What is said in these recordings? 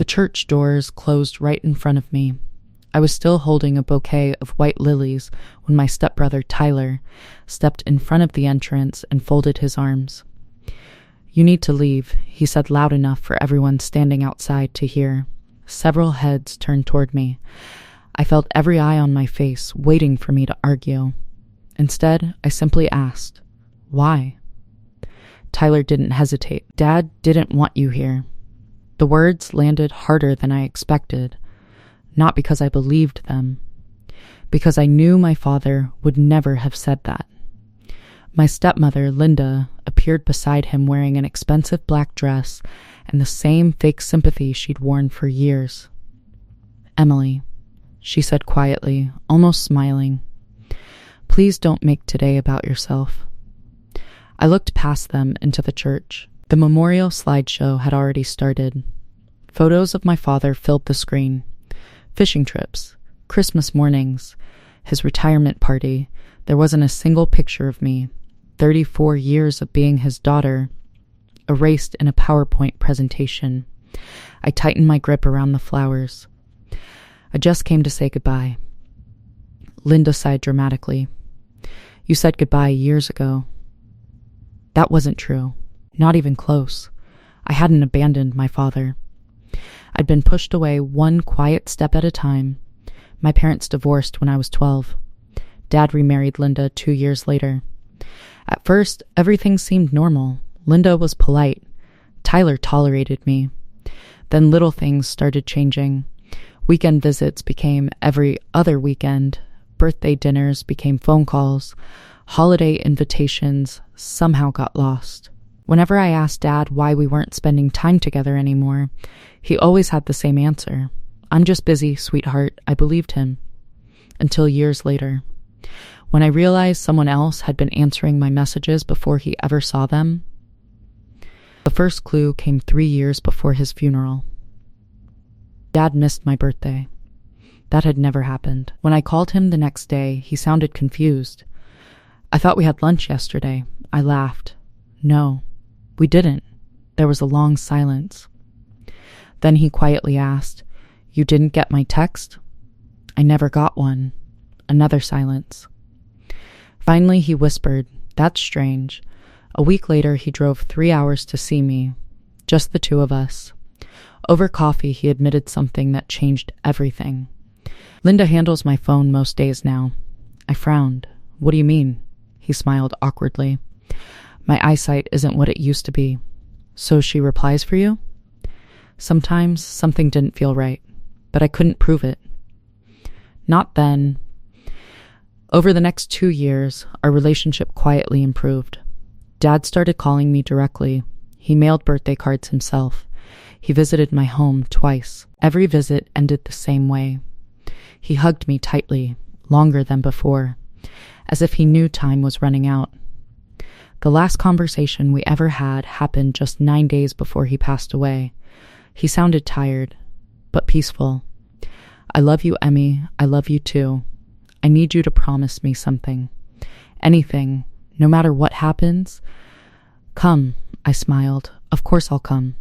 The church doors closed right in front of me. I was still holding a bouquet of white lilies when my stepbrother, Tyler, stepped in front of the entrance and folded his arms. "You need to leave," he said loud enough for everyone standing outside to hear. Several heads turned toward me. I felt every eye on my face, waiting for me to argue. Instead, I simply asked, "Why?" Tyler didn't hesitate. "Dad didn't want you here." The words landed harder than I expected, not because I believed them, because I knew my father would never have said that. My stepmother, Linda, appeared beside him wearing an expensive black dress and the same fake sympathy she'd worn for years. "Emily," she said quietly, almost smiling, "please don't make today about yourself." I looked past them into the church. The memorial slideshow had already started. Photos of my father filled the screen. Fishing trips, Christmas mornings, his retirement party. There wasn't a single picture of me. 34 years of being his daughter, erased in a PowerPoint presentation. I tightened my grip around the flowers. I just came to say goodbye. Linda sighed dramatically. "You said goodbye years ago." That wasn't true. Not even close. I hadn't abandoned my father. I'd been pushed away one quiet step at a time. My parents divorced when I was 12. Dad remarried Linda 2 years later. At first, everything seemed normal. Linda was polite. Tyler tolerated me. Then little things started changing. Weekend visits became every other weekend. Birthday dinners became phone calls. Holiday invitations somehow got lost. Whenever I asked Dad why we weren't spending time together anymore, he always had the same answer. "I'm just busy, sweetheart." I believed him. Until years later, when I realized someone else had been answering my messages before he ever saw them. The first clue came 3 years before his funeral. Dad missed my birthday. That had never happened. When I called him the next day, he sounded confused. "I thought we had lunch yesterday." I laughed. "No, we didn't." There was a long silence. Then he quietly asked, "You didn't get my text?" "I never got one." Another silence. Finally, he whispered, "That's strange." A week later, he drove 3 hours to see me. Just the two of us. Over coffee, he admitted something that changed everything. "Linda handles my phone most days now." I frowned. "What do you mean?" He smiled awkwardly. "My eyesight isn't what it used to be." "So she replies for you?" "Sometimes something didn't feel right, but I couldn't prove it." Not then. Over the next 2 years, our relationship quietly improved. Dad started calling me directly. He mailed birthday cards himself. He visited my home twice. Every visit ended the same way. He hugged me tightly, longer than before, as if he knew time was running out. The last conversation we ever had happened just 9 days before he passed away. He sounded tired, but peaceful. "I love you, Emmy. I love you too. I need you to promise me something. Anything, no matter what happens." "Come," I smiled. "Of course I'll come.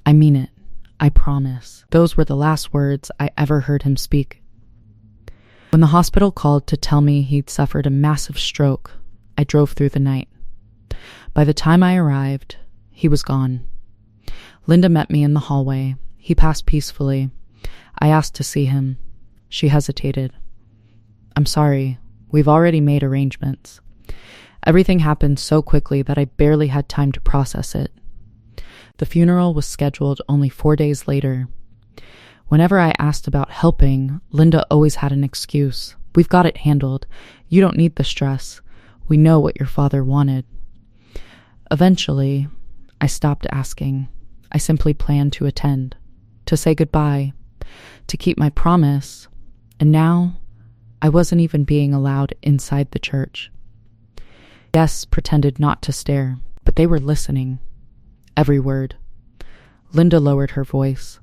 I mean it. I promise." Those were the last words I ever heard him speak. When the hospital called to tell me he'd suffered a massive stroke, I drove through the night. By the time I arrived, he was gone. Linda met me in the hallway. He passed peacefully. I asked to see him. She hesitated. "I'm sorry. We've already made arrangements." Everything happened so quickly that I barely had time to process it. The funeral was scheduled only 4 days later. Whenever I asked about helping, Linda always had an excuse. "We've got it handled. You don't need the stress. We know what your father wanted." Eventually, I stopped asking. I simply planned to attend, to say goodbye, to keep my promise, and now I wasn't even being allowed inside the church. Guests pretended not to stare, but they were listening. Every word. Linda lowered her voice.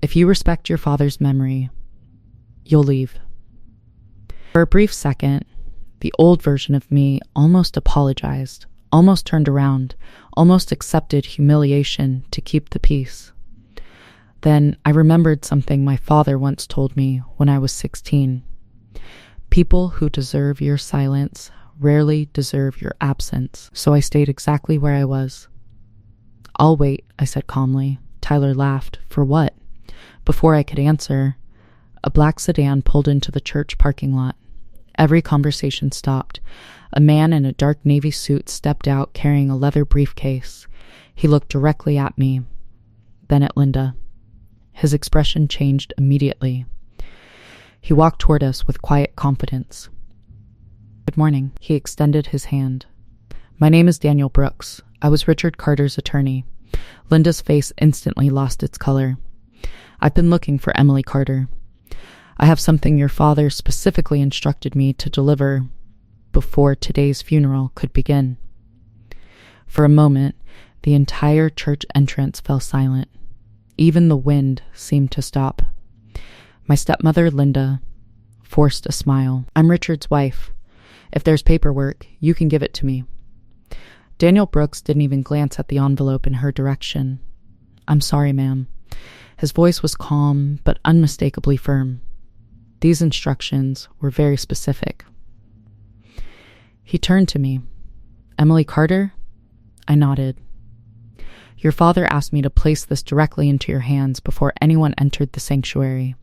"If you respect your father's memory, you'll leave." For a brief second, the old version of me almost apologized, almost turned around, almost accepted humiliation to keep the peace. Then I remembered something my father once told me when I was 16. People who deserve your silence rarely deserve your absence, so I stayed exactly where I was. I'll wait, I said calmly. Tyler laughed. For what? Before I could answer, a black sedan pulled into the church parking lot. Every conversation stopped. A man in a dark navy suit stepped out carrying a leather briefcase. He looked directly at me, then at Linda. His expression changed immediately. He walked toward us with quiet confidence. Good morning. He extended his hand. My name is Daniel Brooks. I was Richard Carter's attorney. Linda's face instantly lost its color. I've been looking for Emily Carter. I have something your father specifically instructed me to deliver before today's funeral could begin. For a moment, the entire church entrance fell silent. Even the wind seemed to stop. My stepmother, Linda, forced a smile. I'm Richard's wife. If there's paperwork, you can give it to me. Daniel Brooks didn't even glance at the envelope in her direction. I'm sorry, ma'am. His voice was calm, but unmistakably firm. These instructions were very specific. He turned to me. Emily Carter? I nodded. Your father asked me to place this directly into your hands before anyone entered the sanctuary.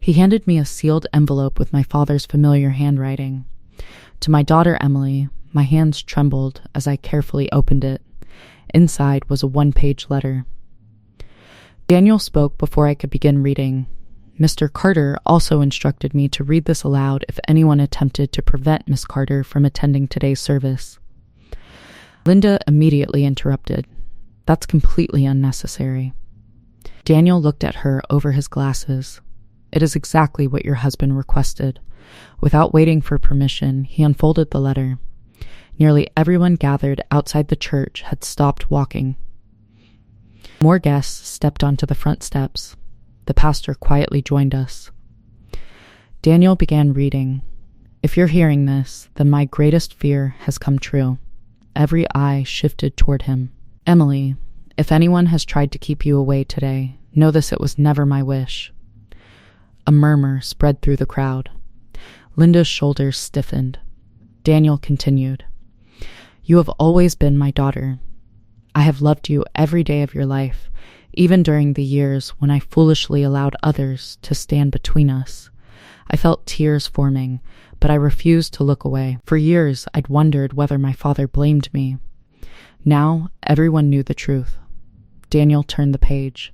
He handed me a sealed envelope with my father's familiar handwriting. To my daughter Emily, my hands trembled as I carefully opened it. Inside was a one-page letter. Daniel spoke before I could begin reading. Mr. Carter also instructed me to read this aloud if anyone attempted to prevent Miss Carter from attending today's service. Linda immediately interrupted. That's completely unnecessary. Daniel looked at her over his glasses. It is exactly what your husband requested. Without waiting for permission, he unfolded the letter. Nearly everyone gathered outside the church had stopped walking. More guests stepped onto the front steps. The pastor quietly joined us. Daniel began reading. If you're hearing this, then my greatest fear has come true. Every eye shifted toward him. Emily, if anyone has tried to keep you away today, know this, it was never my wish. A murmur spread through the crowd. Linda's shoulders stiffened. Daniel continued. You have always been my daughter. I have loved you every day of your life, even during the years when I foolishly allowed others to stand between us. I felt tears forming, but I refused to look away. For years, I'd wondered whether my father blamed me. Now, everyone knew the truth. Daniel turned the page.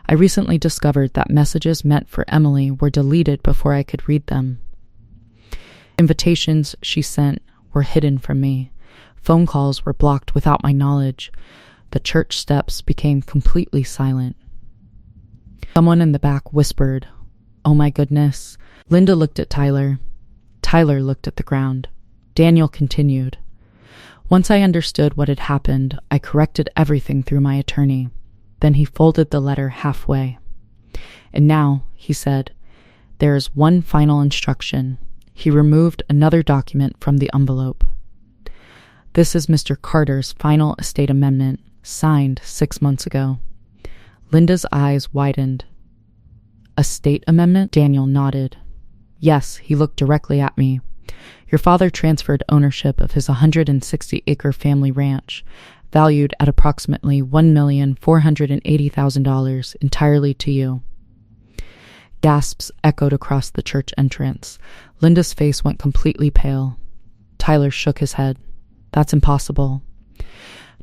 I recently discovered that messages meant for Emily were deleted before I could read them. Invitations she sent were hidden from me. Phone calls were blocked without my knowledge. The church steps became completely silent. Someone in the back whispered, "Oh my goodness." Linda looked at Tyler. Tyler looked at the ground. Daniel continued. Once I understood what had happened, I corrected everything through my attorney. Then he folded the letter halfway. And now, he said, there is one final instruction. He removed another document from the envelope. This is Mr. Carter's final estate amendment, signed 6 months ago. Linda's eyes widened. Estate amendment? Daniel nodded. Yes, he looked directly at me. Your father transferred ownership of his 160-acre family ranch, valued at approximately $1,480,000, entirely to you. Gasps echoed across the church entrance. Linda's face went completely pale. Tyler shook his head. That's impossible.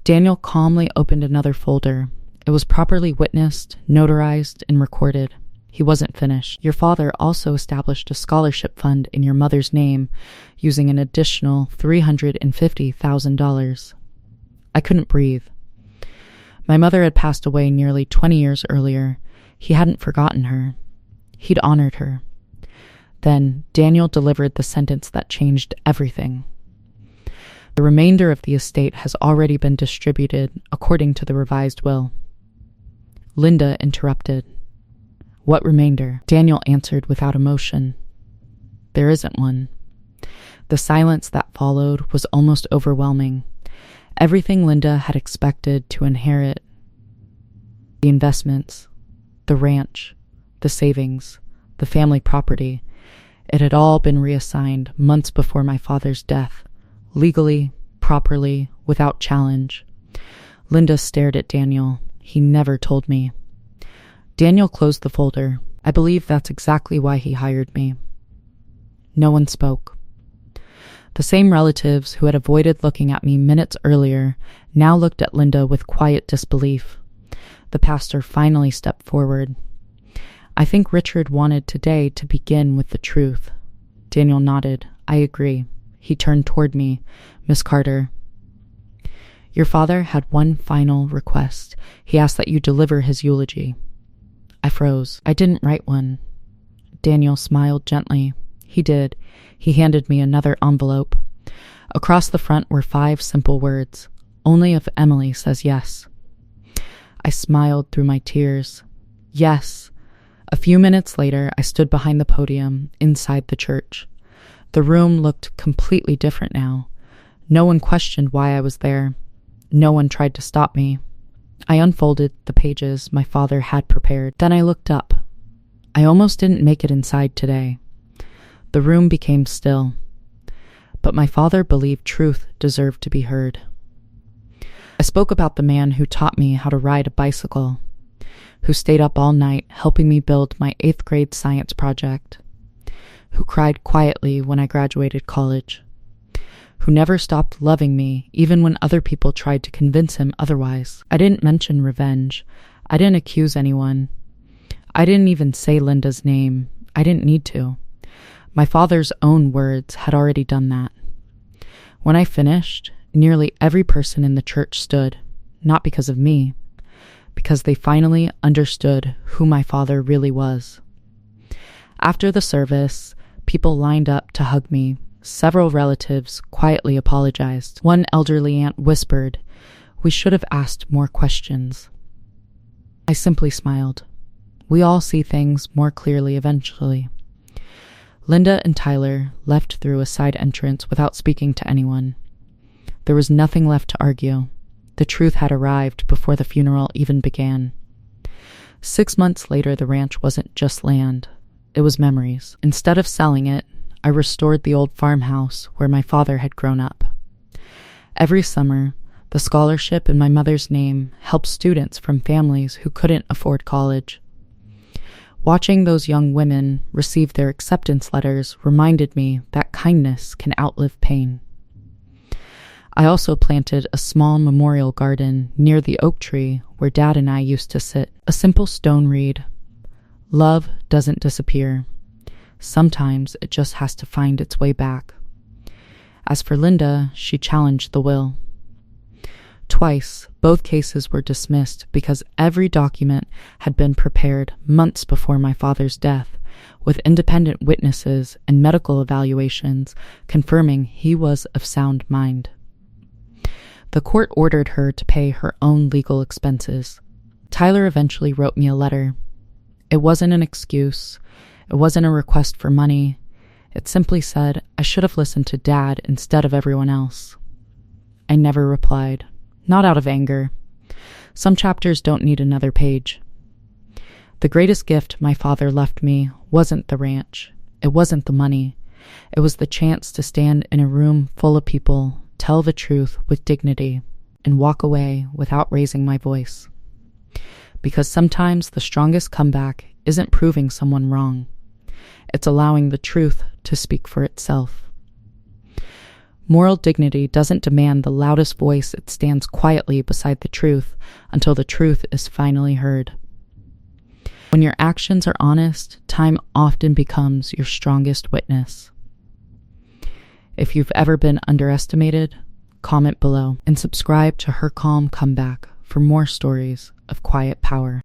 Daniel calmly opened another folder. It was properly witnessed, notarized, and recorded. He wasn't finished. Your father also established a scholarship fund in your mother's name, using an additional $350,000. I couldn't breathe. My mother had passed away nearly 20 years earlier. He hadn't forgotten her. He'd honored her. Then Daniel delivered the sentence that changed everything. The remainder of the estate has already been distributed according to the revised will. Linda interrupted. What remainder? Daniel answered without emotion. There isn't one. The silence that followed was almost overwhelming. Everything Linda had expected to inherit. The investments, The ranch, the savings, the family property. It had all been reassigned months before my father's death, legally, properly, without challenge. Linda stared at Daniel. He never told me. Daniel closed the folder. I believe that's exactly why he hired me. No one spoke. The same relatives who had avoided looking at me minutes earlier now looked at Linda with quiet disbelief. The pastor finally stepped forward. I think Richard wanted today to begin with the truth. Daniel nodded. I agree. He turned toward me. Miss Carter. Your father had one final request. He asked that you deliver his eulogy. I froze. I didn't write one. Daniel smiled gently. He did. He handed me another envelope. Across the front were 5 simple words. Only if Emily says yes. I smiled through my tears. Yes. A few minutes later, I stood behind the podium inside the church. The room looked completely different now. No one questioned why I was there. No one tried to stop me. I unfolded the pages my father had prepared. Then I looked up. I almost didn't make it inside today. The room became still. But my father believed truth deserved to be heard. I spoke about the man who taught me how to ride a bicycle, who stayed up all night helping me build my 8th grade science project, who cried quietly when I graduated college, who never stopped loving me even when other people tried to convince him otherwise. I didn't mention revenge. I didn't accuse anyone. I didn't even say Linda's name. I didn't need to. My father's own words had already done that. When I finished, nearly every person in the church stood, not because of me, because they finally understood who my father really was. After the service, people lined up to hug me. Several relatives quietly apologized. One elderly aunt whispered, "We should have asked more questions." I simply smiled. We all see things more clearly eventually. Linda and Tyler left through a side entrance without speaking to anyone. There was nothing left to argue. The truth had arrived before the funeral even began. 6 months later, the ranch wasn't just land. It was memories. Instead of selling it, I restored the old farmhouse where my father had grown up. Every summer, the scholarship in my mother's name helped students from families who couldn't afford college. Watching those young women receive their acceptance letters reminded me that kindness can outlive pain. I also planted a small memorial garden near the oak tree where Dad and I used to sit. A simple stone read, "Love doesn't disappear. Sometimes it just has to find its way back." As for Linda, she challenged the will. Twice, both cases were dismissed because every document had been prepared months before my father's death, with independent witnesses and medical evaluations confirming he was of sound mind. The court ordered her to pay her own legal expenses. Tyler eventually wrote me a letter. It wasn't an excuse. It wasn't a request for money. It simply said I should have listened to Dad instead of everyone else. I never replied. Not out of anger. Some chapters don't need another page. The greatest gift my father left me wasn't the ranch. It wasn't the money. It was the chance to stand in a room full of people, tell the truth with dignity, and walk away without raising my voice. Because sometimes the strongest comeback isn't proving someone wrong. It's allowing the truth to speak for itself. Moral dignity doesn't demand the loudest voice. It stands quietly beside the truth until the truth is finally heard. When your actions are honest, time often becomes your strongest witness. If you've ever been underestimated, comment below and subscribe to Her Calm Comeback for more stories of quiet power.